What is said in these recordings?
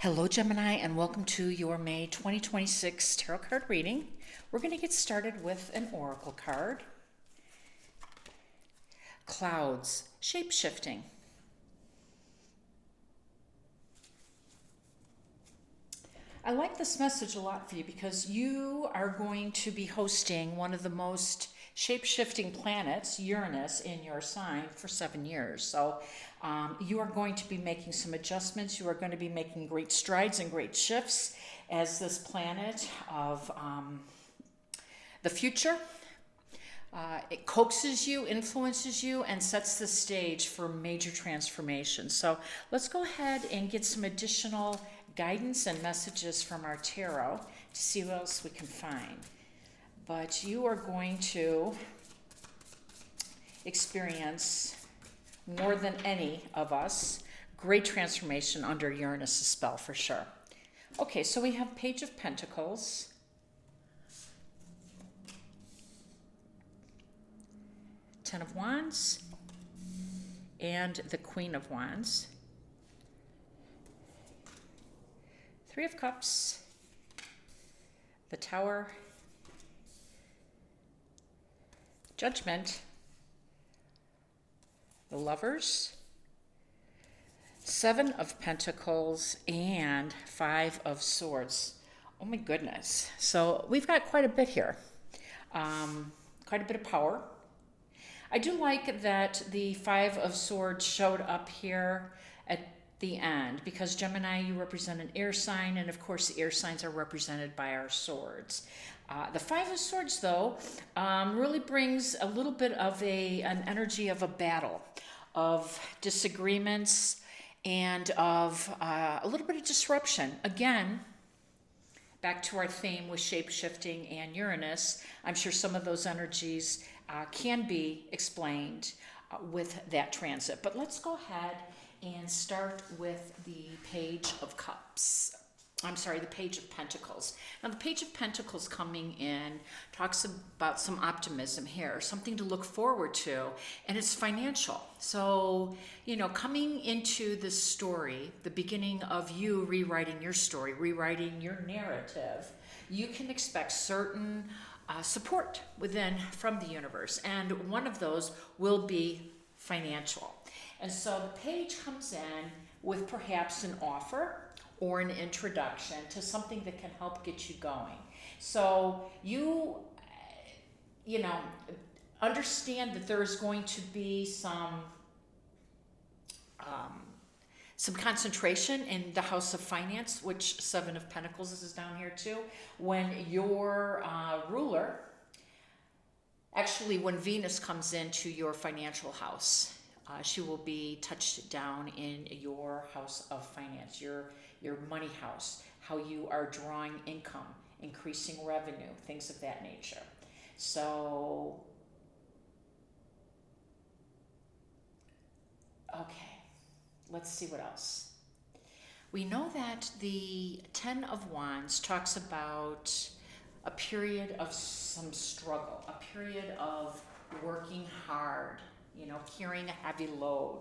Hello, Gemini, and welcome to your May 2026 tarot card reading. We're going to get started with an oracle card. Clouds, shape-shifting. I like this message a lot for you because you are going to be hosting one of the most shape-shifting planets, Uranus, in your sign for 7 years. So you are going to be making some adjustments. You are going to be making great strides and great shifts as this planet of the future. It coaxes you, influences you, and sets the stage for major transformation. So let's go ahead and get some additional guidance and messages from our tarot to see what else we can find. But you are going to experience, more than any of us, great transformation under Uranus' spell for sure. Okay, so we have Page of Pentacles, Ten of Wands, and the Queen of Wands. Three of Cups, the Tower, Judgment, the Lovers, Seven of Pentacles, and Five of Swords. Oh my goodness. So we've got quite a bit here. Quite a bit of power. I do like that the Five of Swords showed up here at the end because Gemini, you represent an air sign, and of course the air signs are represented by our swords. The Five of Swords, though, really brings a little bit of an energy of a battle, of disagreements, and of a little bit of disruption. Again, back to our theme with shape-shifting and Uranus, I'm sure some of those energies can be explained with that transit. But let's go ahead and start with the Page of Cups. I'm sorry, the Page of Pentacles. Now, the Page of Pentacles coming in talks about some optimism here, something to look forward to, and it's financial. So, coming into this story, the beginning of you rewriting your story, rewriting your narrative, you can expect certain support from the universe, and one of those will be financial. And so the page comes in with perhaps an offer or an introduction to something that can help get you going. So you understand that there is going to be some concentration in the House of Finance, which Seven of Pentacles is down here too, when your ruler, actually when Venus comes into your financial house, she will be touched down in your House of Finance, your money house, how you are drawing income, increasing revenue, things of that nature. So, okay, let's see what else. We know that the Ten of Wands talks about a period of some struggle, a period of working hard, carrying a heavy load,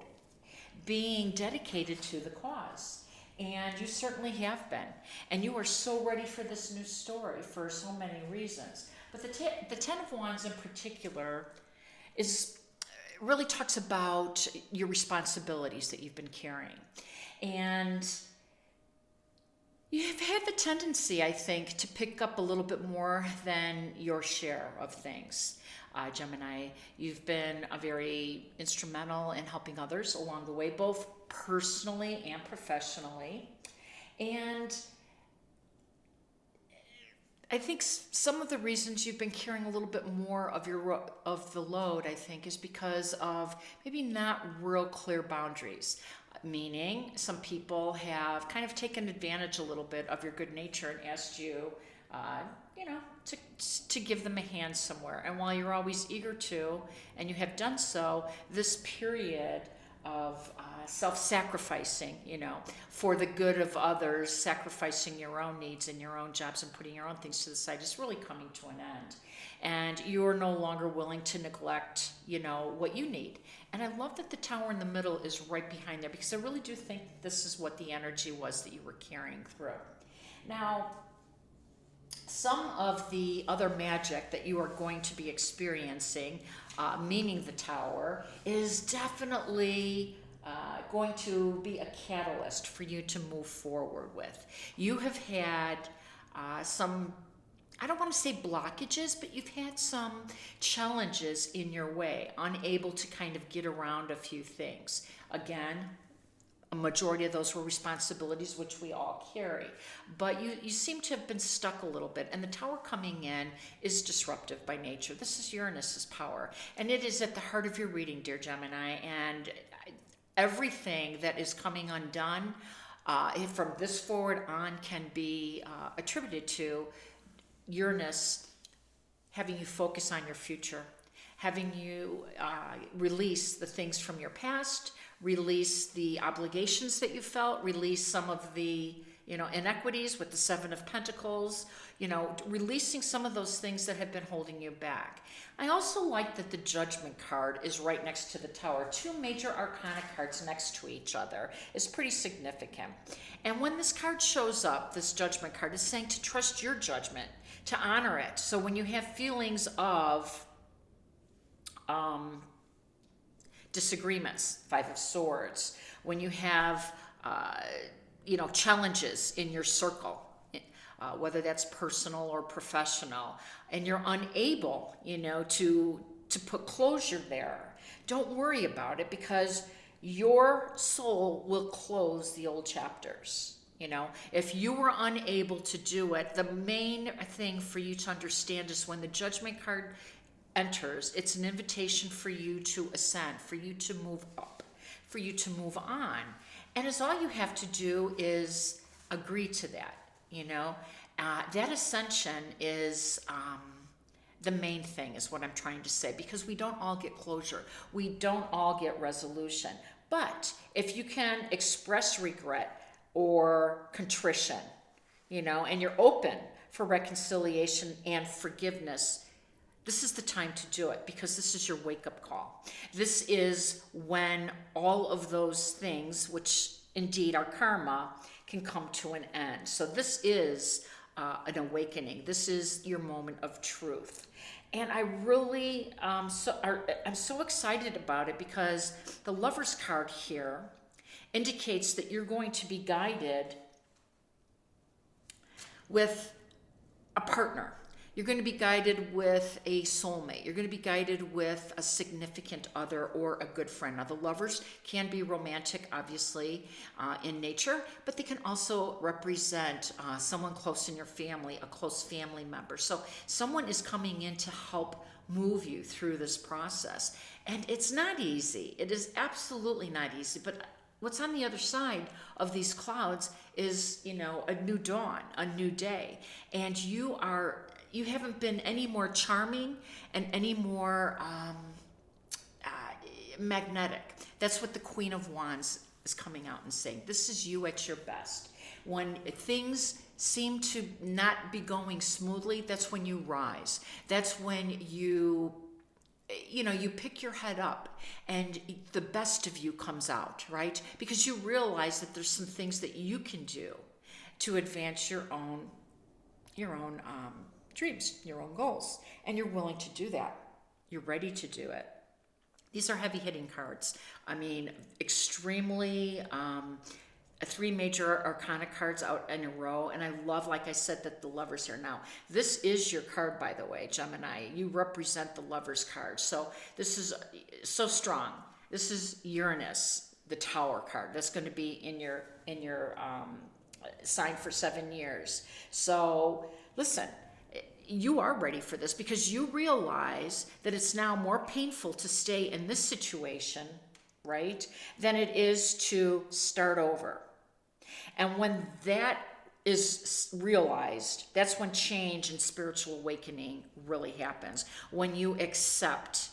being dedicated to the cause. And you certainly have been. And you are so ready for this new story for so many reasons. But the Ten of Wands in particular really talks about your responsibilities that you've been carrying. And you've had the tendency, I think, to pick up a little bit more than your share of things. Gemini, you've been very instrumental in helping others along the way, both personally and professionally. And I think some of the reasons you've been carrying a little bit more of the load, I think, is because of maybe not real clear boundaries. Meaning some people have kind of taken advantage a little bit of your good nature and asked you, to give them a hand somewhere. And while you're always eager to, and you have done so, this period of self-sacrificing, for the good of others, sacrificing your own needs and your own jobs and putting your own things to the side is really coming to an end. And you're no longer willing to neglect, what you need. And I love that the tower in the middle is right behind there, because I really do think this is what the energy was that you were carrying through. Now, some of the other magic that you are going to be experiencing, meaning the tower, is definitely going to be a catalyst for you to move forward with. You have had some, I don't want to say blockages, but you've had some challenges in your way, unable to kind of get around a few things. Again, a majority of those were responsibilities, which we all carry. But you seem to have been stuck a little bit, and the tower coming in is disruptive by nature. This is Uranus's power, and it is at the heart of your reading, dear Gemini, and everything that is coming undone from this forward on can be attributed to Uranus having you focus on your future, having you release the things from your past, release the obligations that you felt, release some of the inequities with the Seven of Pentacles, releasing some of those things that have been holding you back. I also like that the Judgment card is right next to the Tower. Two major arcana cards next to each other is pretty significant. And when this card shows up, this Judgment card is saying to trust your judgment, to honor it. So when you have feelings of disagreements, Five of Swords, when you have challenges in your circle, whether that's personal or professional, and you're unable to put closure there, don't worry about it, because your soul will close the old chapters. If you were unable to do it, the main thing for you to understand is when the Judgment card enters, it's an invitation for you to ascend, for you to move up, for you to move on. And as all you have to do is agree to that, that ascension is the main thing, is what I'm trying to say, because we don't all get closure. We don't all get resolution. But if you can express regret or contrition, and you're open for reconciliation and forgiveness, this is the time to do it, because this is your wake-up call. This is when all of those things, which indeed are karma, can come to an end. So this is an awakening. This is your moment of truth. And I really, I'm so excited about it, because the Lover's card here indicates that you're going to be guided with a partner. You're going to be guided with a soulmate. You're going to be guided with a significant other or a good friend. Now, the Lovers can be romantic, obviously, in nature, but they can also represent someone close in your family, a close family member. So someone is coming in to help move you through this process. And it's not easy. It is absolutely not easy. But what's on the other side of these clouds is, a new dawn, a new day. And you haven't been any more charming and any more magnetic. That's what the Queen of Wands is coming out and saying. This is you at your best. When things seem to not be going smoothly, that's when you rise. That's when you pick your head up and the best of you comes out, right? Because you realize that there's some things that you can do to advance your own dreams, your own goals, and you're willing to do that. You're ready to do it. These are heavy-hitting cards. I mean, extremely, three major arcana cards out in a row, and I love, like I said, that the Lovers here. Now, this is your card, by the way, Gemini. You represent the Lovers card, so this is so strong. This is Uranus, the Tower card. That's going to be in your sign for 7 years. So, listen. You are ready for this, because you realize that it's now more painful to stay in this situation, right, than it is to start over. And when that is realized, that's when change and spiritual awakening really happens. When you accept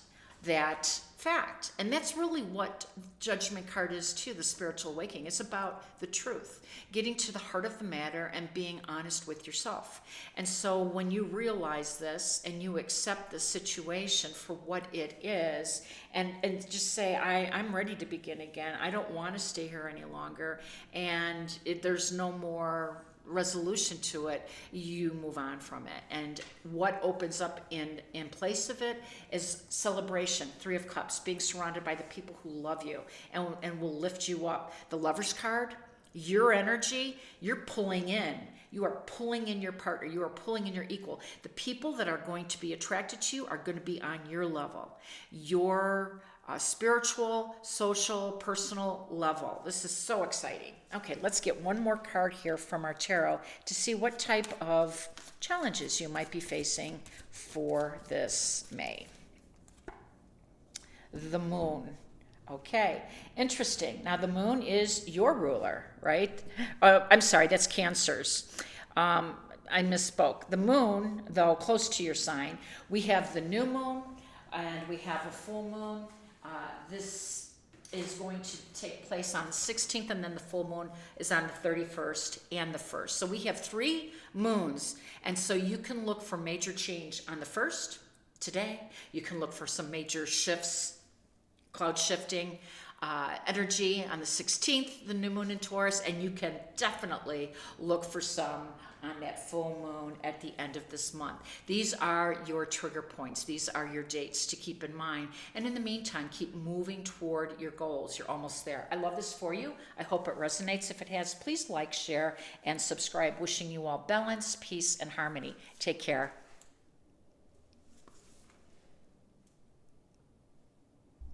that fact. And that's really what Judgment card is too, the spiritual awakening. It's about the truth, getting to the heart of the matter and being honest with yourself. And so when you realize this and you accept the situation for what it is, and just say, I'm ready to begin again. I don't want to stay here any longer. And there's no more resolution to it, you move on from it. And what opens up in place of it is celebration. 3 of Cups, being surrounded by the people who love you and will lift you up. The Lover's card, your energy, you're pulling in. You are pulling in your partner. You are pulling in your equal. The people that are going to be attracted to you are going to be on your level. Your spiritual, social, personal level. This is so exciting. Okay, let's get one more card here from our tarot to see what type of challenges you might be facing for this May. The Moon. Okay, interesting. Now the Moon is your ruler, right? I'm sorry, that's Cancer's. I misspoke. The Moon, though close to your sign, we have the new moon and we have a full moon. This is going to take place on the 16th, and then the full moon is on the 31st and the 1st. So we have 3 moons, and so you can look for major change on the 1st, today. You can look for some major shifts, cloud shifting, energy on the 16th, the new moon in Taurus, and you can definitely look for some on that full moon at the end of this month. These are your trigger points. These are your dates to keep in mind. And in the meantime, keep moving toward your goals. You're almost there. I love this for you. I hope it resonates. If it has, please like, share, and subscribe. Wishing you all balance, peace, and harmony. Take care.